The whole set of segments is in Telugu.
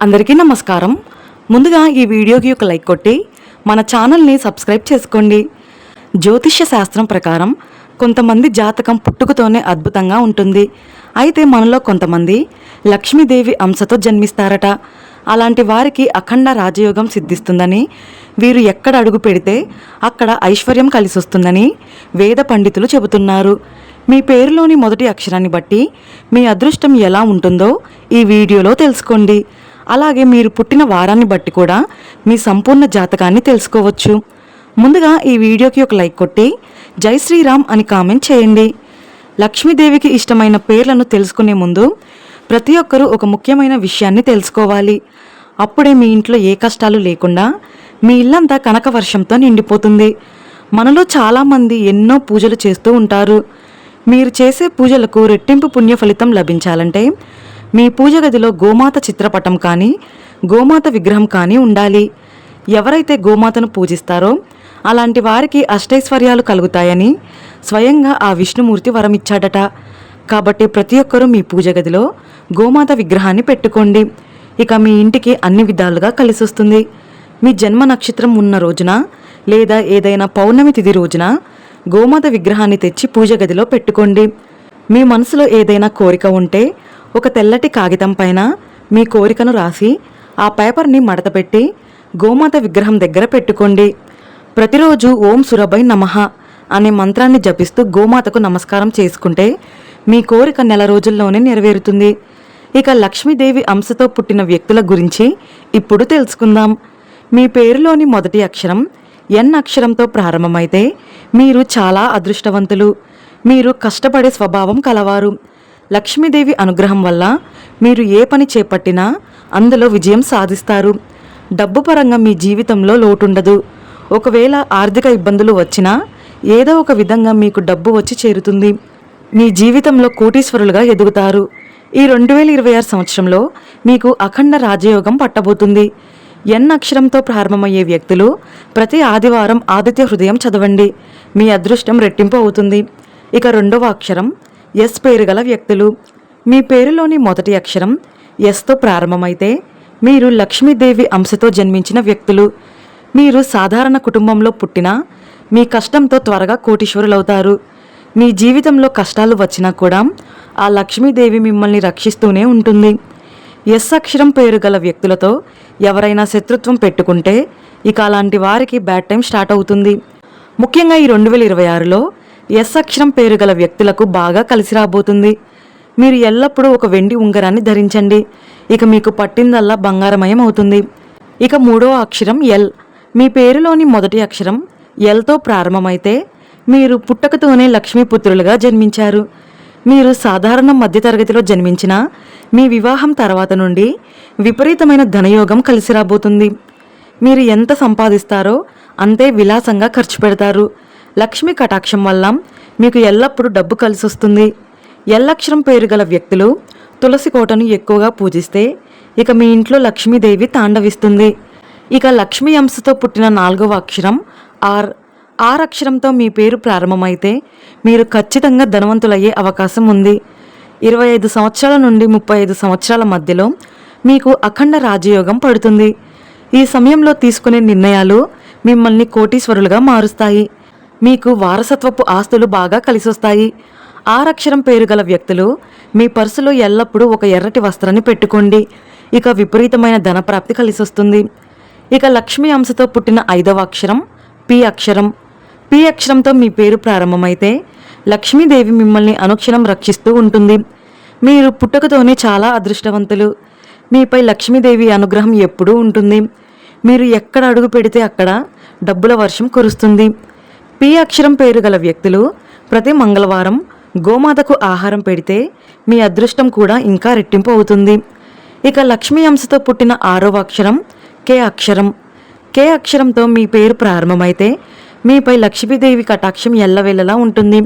అందరికీ నమస్కారం. ముందుగా ఈ వీడియోకి ఒక లైక్ కొట్టి మన ఛానల్ని సబ్స్క్రైబ్ చేసుకోండి. జ్యోతిష్య శాస్త్రం ప్రకారం కొంతమంది జాతకం పుట్టుకతోనే అద్భుతంగా ఉంటుంది. అయితే మనలో కొంతమంది లక్ష్మీదేవి అంశతో జన్మిస్తారట. అలాంటి వారికి అఖండ రాజయోగం సిద్ధిస్తుందని, వీరు ఎక్కడ అడుగు పెడితే అక్కడ ఐశ్వర్యం కలిసి వస్తుందని వేద పండితులు చెబుతున్నారు. మీ పేరులోని మొదటి అక్షరాన్ని బట్టి మీ అదృష్టం ఎలా ఉంటుందో ఈ వీడియోలో తెలుసుకోండి. అలాగే మీరు పుట్టిన వారాన్ని బట్టి కూడా మీ సంపూర్ణ జాతకాన్ని తెలుసుకోవచ్చు. ముందుగా ఈ వీడియోకి ఒక లైక్ కొట్టి జై శ్రీరామ్ అని కామెంట్ చేయండి. లక్ష్మీదేవికి ఇష్టమైన పేర్లను తెలుసుకునే ముందు ప్రతి ఒక్కరూ ఒక ముఖ్యమైన విషయాన్ని తెలుసుకోవాలి. అప్పుడే మీ ఇంట్లో ఏ కష్టాలు లేకుండా మీ ఇల్లంతా కనక వర్షంతో నిండిపోతుంది. మనలో చాలామంది ఎన్నో పూజలు చేస్తూ ఉంటారు. మీరు చేసే పూజలకు రెట్టింపు పుణ్య ఫలితం లభించాలంటే మీ పూజ గదిలో గోమాత చిత్రపటం కానీ గోమాత విగ్రహం కానీ ఉండాలి. ఎవరైతే గోమాతను పూజిస్తారో అలాంటి వారికి అష్టైశ్వర్యాలు కలుగుతాయని స్వయంగా ఆ విష్ణుమూర్తి వరమిచ్చాడట. కాబట్టి ప్రతి ఒక్కరూ మీ పూజ గదిలో గోమాత విగ్రహాన్ని పెట్టుకోండి. ఇక మీ ఇంటికి అన్ని విధాలుగా కలిసి వస్తుంది. మీ జన్మ నక్షత్రం ఉన్న రోజున లేదా ఏదైనా పౌర్ణమి తిథి రోజున గోమాత విగ్రహాన్ని తెచ్చి పూజ గదిలో పెట్టుకోండి. మీ మనసులో ఏదైనా కోరిక ఉంటే ఒక తెల్లటి కాగితం పైన మీ కోరికను రాసి ఆ పేపర్ని మడతపెట్టి గోమాత విగ్రహం దగ్గర పెట్టుకోండి. ప్రతిరోజు ఓం సురభై నమః అనే మంత్రాన్ని జపిస్తూ గోమాతకు నమస్కారం చేసుకుంటే మీ కోరిక నెల రోజుల్లోనే నెరవేరుతుంది. ఇక లక్ష్మీదేవి అంశతో పుట్టిన వ్యక్తుల గురించి ఇప్పుడు తెలుసుకుందాం. మీ పేరులోని మొదటి అక్షరం ఎన్ అక్షరంతో ప్రారంభమైతే మీరు చాలా అదృష్టవంతులు. మీరు కష్టపడే స్వభావం కలవారు. లక్ష్మీదేవి అనుగ్రహం వల్ల మీరు ఏ పని చేపట్టినా అందులో విజయం సాధిస్తారు. డబ్బు పరంగా మీ జీవితంలో లోటుండదు. ఒకవేళ ఆర్థిక ఇబ్బందులు వచ్చినా ఏదో ఒక విధంగా మీకు డబ్బు వచ్చి చేరుతుంది. మీ జీవితంలో కోటీశ్వరులుగా ఎదుగుతారు. ఈ 2026 సంవత్సరంలో మీకు అఖండ రాజయోగం పట్టబోతుంది. ఎన్ అక్షరంతో ప్రారంభమయ్యే వ్యక్తులు ప్రతి ఆదివారం ఆదిత్య హృదయం చదవండి. మీ అదృష్టం రెట్టింపు అవుతుంది. ఇక రెండవ అక్షరం ఎస్ పేరు గల వ్యక్తులు. మీ పేరులోని మొదటి అక్షరం ఎస్తో ప్రారంభమైతే మీరు లక్ష్మీదేవి అంశతో జన్మించిన వ్యక్తులు. మీరు సాధారణ కుటుంబంలో పుట్టినా మీ కష్టంతో త్వరగా కోటీశ్వరులవుతారు. మీ జీవితంలో కష్టాలు వచ్చినా కూడా ఆ లక్ష్మీదేవి మిమ్మల్ని రక్షిస్తూనే ఉంటుంది. ఎస్ అక్షరం పేరు గల వ్యక్తులతో ఎవరైనా శత్రుత్వం పెట్టుకుంటే ఇక అలాంటి వారికి బ్యాడ్ టైం స్టార్ట్ అవుతుంది. ముఖ్యంగా ఈ 2026లో ఎస్ అక్షరం పేరు గల వ్యక్తులకు బాగా కలిసి రాబోతుంది. మీరు ఎల్లప్పుడూ ఒక వెండి ఉంగరాన్ని ధరించండి. ఇక మీకు పట్టిందల్లా బంగారమయం అవుతుంది. ఇక మూడవ అక్షరం ఎల్. మీ పేరులోని మొదటి అక్షరం ఎల్తో ప్రారంభమైతే మీరు పుట్టకతోనే లక్ష్మీపుత్రులుగా జన్మించారు. మీరు సాధారణ మధ్యతరగతిలో జన్మించిన మీ వివాహం తర్వాత నుండి విపరీతమైన ధనయోగం కలిసి రాబోతుంది. మీరు ఎంత సంపాదిస్తారో అంతే విలాసంగా ఖర్చు పెడతారు. లక్ష్మీ కటాక్షం వల్ల మీకు ఎల్లప్పుడూ డబ్బు కలిసి వస్తుంది. ఎల్లక్షరం పేరు గల వ్యక్తులు తులసి కోటను ఎక్కువగా పూజిస్తే ఇక మీ ఇంట్లో లక్ష్మీదేవి తాండవిస్తుంది. ఇక లక్ష్మీ అంశతో పుట్టిన నాలుగవ అక్షరం ఆర్. ఆర్ అక్షరంతో మీ పేరు ప్రారంభమైతే మీరు ఖచ్చితంగా ధనవంతులయ్యే అవకాశం ఉంది. 25 సంవత్సరాల నుండి 35 సంవత్సరాల మధ్యలో మీకు అఖండ రాజయోగం పడుతుంది. ఈ సమయంలో తీసుకునే నిర్ణయాలు మిమ్మల్ని కోటీశ్వరులుగా మారుస్తాయి. మీకు వారసత్వపు ఆస్తులు బాగా కలిసొస్తాయి. ఆరక్షరం పేరు గల వ్యక్తులు మీ పర్సులో ఎల్లప్పుడూ ఒక ఎర్రటి వస్త్రాన్ని పెట్టుకోండి. ఇక విపరీతమైన ధనప్రాప్తి కలిసొస్తుంది. ఇక లక్ష్మీ అంశతో పుట్టిన 5వ అక్షరం పి అక్షరం. పి అక్షరంతో మీ పేరు ప్రారంభమైతే లక్ష్మీదేవి మిమ్మల్ని అనుక్షణం రక్షిస్తూ ఉంటుంది. మీరు పుట్టుకతోనే చాలా అదృష్టవంతులు. మీపై లక్ష్మీదేవి అనుగ్రహం ఎప్పుడూ ఉంటుంది. మీరు ఎక్కడ అడుగు పెడితే అక్కడ డబ్బుల వర్షం కురుస్తుంది. పి అక్షరం పేరు గల వ్యక్తులు ప్రతి మంగళవారం గోమాతకు ఆహారం పెడితే మీ అదృష్టం కూడా ఇంకా రెట్టింపు అవుతుంది. ఇక లక్ష్మీ అంశతో పుట్టిన 6వ అక్షరం కే అక్షరం. కే అక్షరంతో మీ పేరు ప్రారంభమైతే మీపై లక్ష్మీదేవి కటాక్షం ఎల్లవేళలా ఉంటుంది.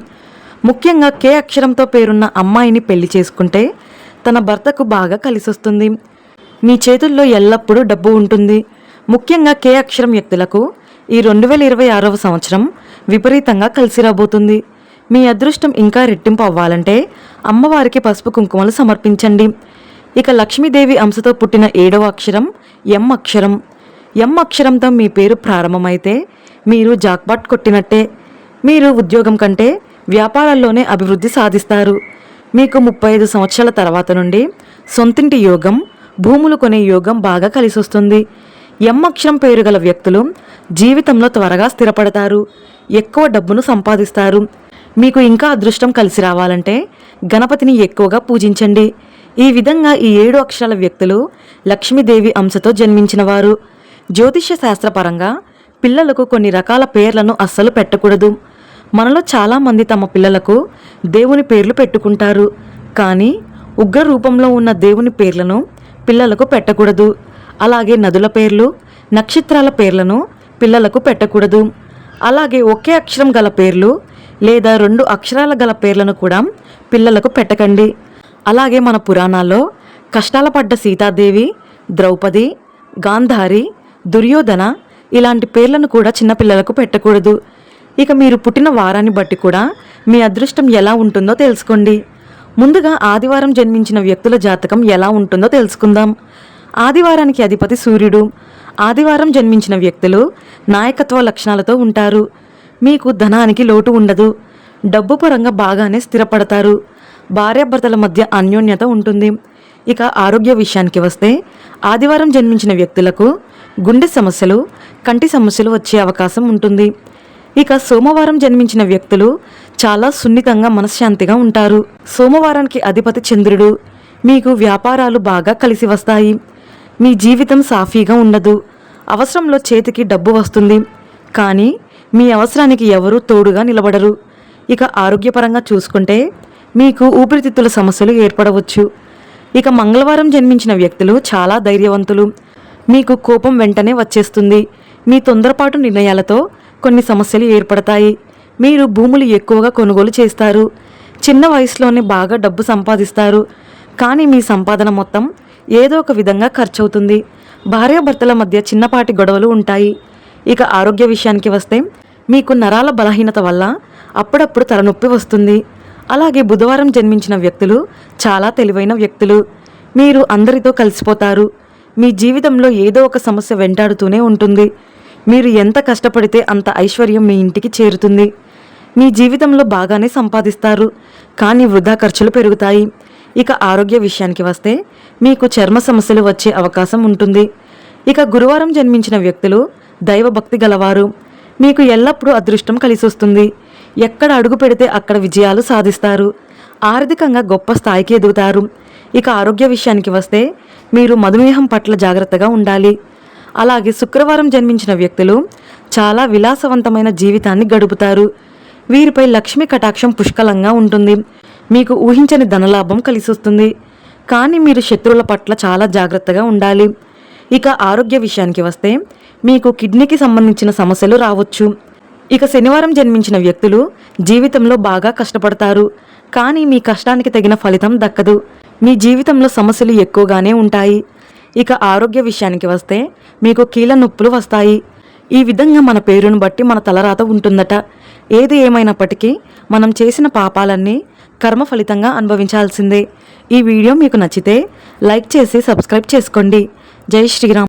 ముఖ్యంగా కే అక్షరంతో పేరున్న అమ్మాయిని పెళ్లి చేసుకుంటే తన భర్తకు బాగా కలిసొస్తుంది. మీ చేతుల్లో ఎల్లప్పుడూ డబ్బు ఉంటుంది. ముఖ్యంగా కే అక్షరం వ్యక్తులకు ఈ 2026వ సంవత్సరం విపరీతంగా కలిసి రాబోతుంది. మీ అదృష్టం ఇంకా రెట్టింపు అవ్వాలంటే అమ్మవారికి పసుపు కుంకుమలు సమర్పించండి. ఇక లక్ష్మీదేవి అంశతో పుట్టిన 7వ అక్షరం ఎం అక్షరం. ఎం అక్షరంతో మీ పేరు ప్రారంభమైతే మీరు జాక్పాట్ కొట్టినట్టే. మీరు ఉద్యోగం కంటే వ్యాపారాల్లోనే అభివృద్ధి సాధిస్తారు. మీకు 35 సంవత్సరాల తర్వాత నుండి సొంతింటి యోగం, భూములు కొనే యోగం బాగా కలిసొస్తుంది. ఎం అక్షరం పేరు గల వ్యక్తులు జీవితంలో త్వరగా స్థిరపడతారు, ఎక్కువ డబ్బును సంపాదిస్తారు. మీకు ఇంకా అదృష్టం కలిసి రావాలంటే గణపతిని ఎక్కువగా పూజించండి. ఈ విధంగా ఈ 7 అక్షరాల వ్యక్తులు లక్ష్మీదేవి అంశతో జన్మించిన వారు. జ్యోతిష్య శాస్త్రపరంగా పిల్లలకు కొన్ని రకాల పేర్లను అస్సలు పెట్టకూడదు. మనలో చాలామంది తమ పిల్లలకు దేవుని పేర్లు పెట్టుకుంటారు, కానీ ఉగ్ర రూపంలో ఉన్న దేవుని పేర్లను పిల్లలకు పెట్టకూడదు. అలాగే నదుల పేర్లు, నక్షత్రాల పేర్లను పిల్లలకు పెట్టకూడదు. అలాగే ఒకే అక్షరం గల పేర్లు లేదా 2 అక్షరాల గల పేర్లను కూడా పిల్లలకు పెట్టకండి. అలాగే మన పురాణాల్లో కష్టాల పడ్డ సీతాదేవి, ద్రౌపది, గాంధారి, దుర్యోధన ఇలాంటి పేర్లను కూడా చిన్నపిల్లలకు పెట్టకూడదు. ఇక మీరు పుట్టిన వారాన్ని బట్టి కూడా మీ అదృష్టం ఎలా ఉంటుందో తెలుసుకోండి. ముందుగా ఆదివారం జన్మించిన వ్యక్తుల జాతకం ఎలా ఉంటుందో తెలుసుకుందాం. ఆదివారానికి అధిపతి సూర్యుడు. ఆదివారం జన్మించిన వ్యక్తులు నాయకత్వ లక్షణాలతో ఉంటారు. మీకు ధనానికి లోటు ఉండదు. డబ్బు పరంగా బాగానే స్థిరపడతారు. భార్యాభర్తల మధ్య అన్యోన్యత ఉంటుంది. ఇక ఆరోగ్య విషయానికి వస్తే ఆదివారం జన్మించిన వ్యక్తులకు గుండె సమస్యలు, కంటి సమస్యలు వచ్చే అవకాశం ఉంటుంది. ఇక సోమవారం జన్మించిన వ్యక్తులు చాలా సున్నితంగా మనశ్శాంతిగా ఉంటారు. సోమవారానికి అధిపతి చంద్రుడు. మీకు వ్యాపారాలు బాగా కలిసి వస్తాయి. మీ జీవితం సాఫీగా ఉండదు. అవసరంలో చేతికి డబ్బు వస్తుంది, కానీ మీ అవసరానికి ఎవరూ తోడుగా నిలబడరు. ఇక ఆరోగ్యపరంగా చూసుకుంటే మీకు ఊపిరితిత్తుల సమస్యలు ఏర్పడవచ్చు. ఇక మంగళవారం జన్మించిన వ్యక్తులు చాలా ధైర్యవంతులు. మీకు కోపం వెంటనే వచ్చేస్తుంది. మీ తొందరపాటు నిర్ణయాలతో కొన్ని సమస్యలు ఏర్పడతాయి. మీరు భూములు ఎక్కువగా కొనుగోలు చేస్తారు. చిన్న వయసులోనే బాగా డబ్బు సంపాదిస్తారు, కానీ మీ సంపాదన మొత్తం ఏదో ఒక విధంగా ఖర్చవుతుంది. భార్యాభర్తల మధ్య చిన్నపాటి గొడవలు ఉంటాయి. ఇక ఆరోగ్య విషయానికి వస్తే మీకు నరాల బలహీనత వల్ల అప్పుడప్పుడు తలనొప్పి వస్తుంది. అలాగే బుధవారం జన్మించిన వ్యక్తులు చాలా తెలివైన వ్యక్తులు. మీరు అందరితో కలిసిపోతారు. మీ జీవితంలో ఏదో ఒక సమస్య వెంటాడుతూనే ఉంటుంది. మీరు ఎంత కష్టపడితే అంత ఐశ్వర్యం మీ ఇంటికి చేరుతుంది. మీ జీవితంలో బాగానే సంపాదిస్తారు, కానీ వృధా ఖర్చులు పెరుగుతాయి. ఇక ఆరోగ్య విషయానికి వస్తే మీకు చర్మ సమస్యలు వచ్చే అవకాశం ఉంటుంది. ఇక గురువారం జన్మించిన వ్యక్తులు దైవభక్తి గలవారు. మీకు ఎల్లప్పుడూ అదృష్టం కలిసి వస్తుంది. ఎక్కడ అడుగు పెడితే అక్కడ విజయాలు సాధిస్తారు. ఆర్థికంగా గొప్ప స్థాయికి ఎదుగుతారు. ఇక ఆరోగ్య విషయానికి వస్తే మీరు మధుమేహం పట్ల జాగ్రత్తగా ఉండాలి. అలాగే శుక్రవారం జన్మించిన వ్యక్తులు చాలా విలాసవంతమైన జీవితాన్ని గడుపుతారు. వీరిపై లక్ష్మీ కటాక్షం పుష్కలంగా ఉంటుంది. మీకు ఊహించని ధనలాభం కలిసి వస్తుంది, కానీ మీరు శత్రువుల పట్ల చాలా జాగ్రత్తగా ఉండాలి. ఇక ఆరోగ్య విషయానికి వస్తే మీకు కిడ్నీకి సంబంధించిన సమస్యలు రావచ్చు. ఇక శనివారం జన్మించిన వ్యక్తులు జీవితంలో బాగా కష్టపడతారు, కానీ మీ కష్టానికి తగిన ఫలితం దక్కదు. మీ జీవితంలో సమస్యలు ఎక్కువగానే ఉంటాయి. ఇక ఆరోగ్య విషయానికి వస్తే మీకు కీళ్ళ నొప్పులు వస్తాయి. ఈ విధంగా మన పేరును బట్టి మన తలరాత ఉంటుందట. ఏది ఏమైనప్పటికీ మనం చేసిన పాపాలన్నీ కర్మ ఫలితంగా అనుభవించాల్సిందే. ఈ వీడియో మీకు నచ్చితే లైక్ చేసి సబ్స్క్రైబ్ చేసుకోండి. జై శ్రీరామ్.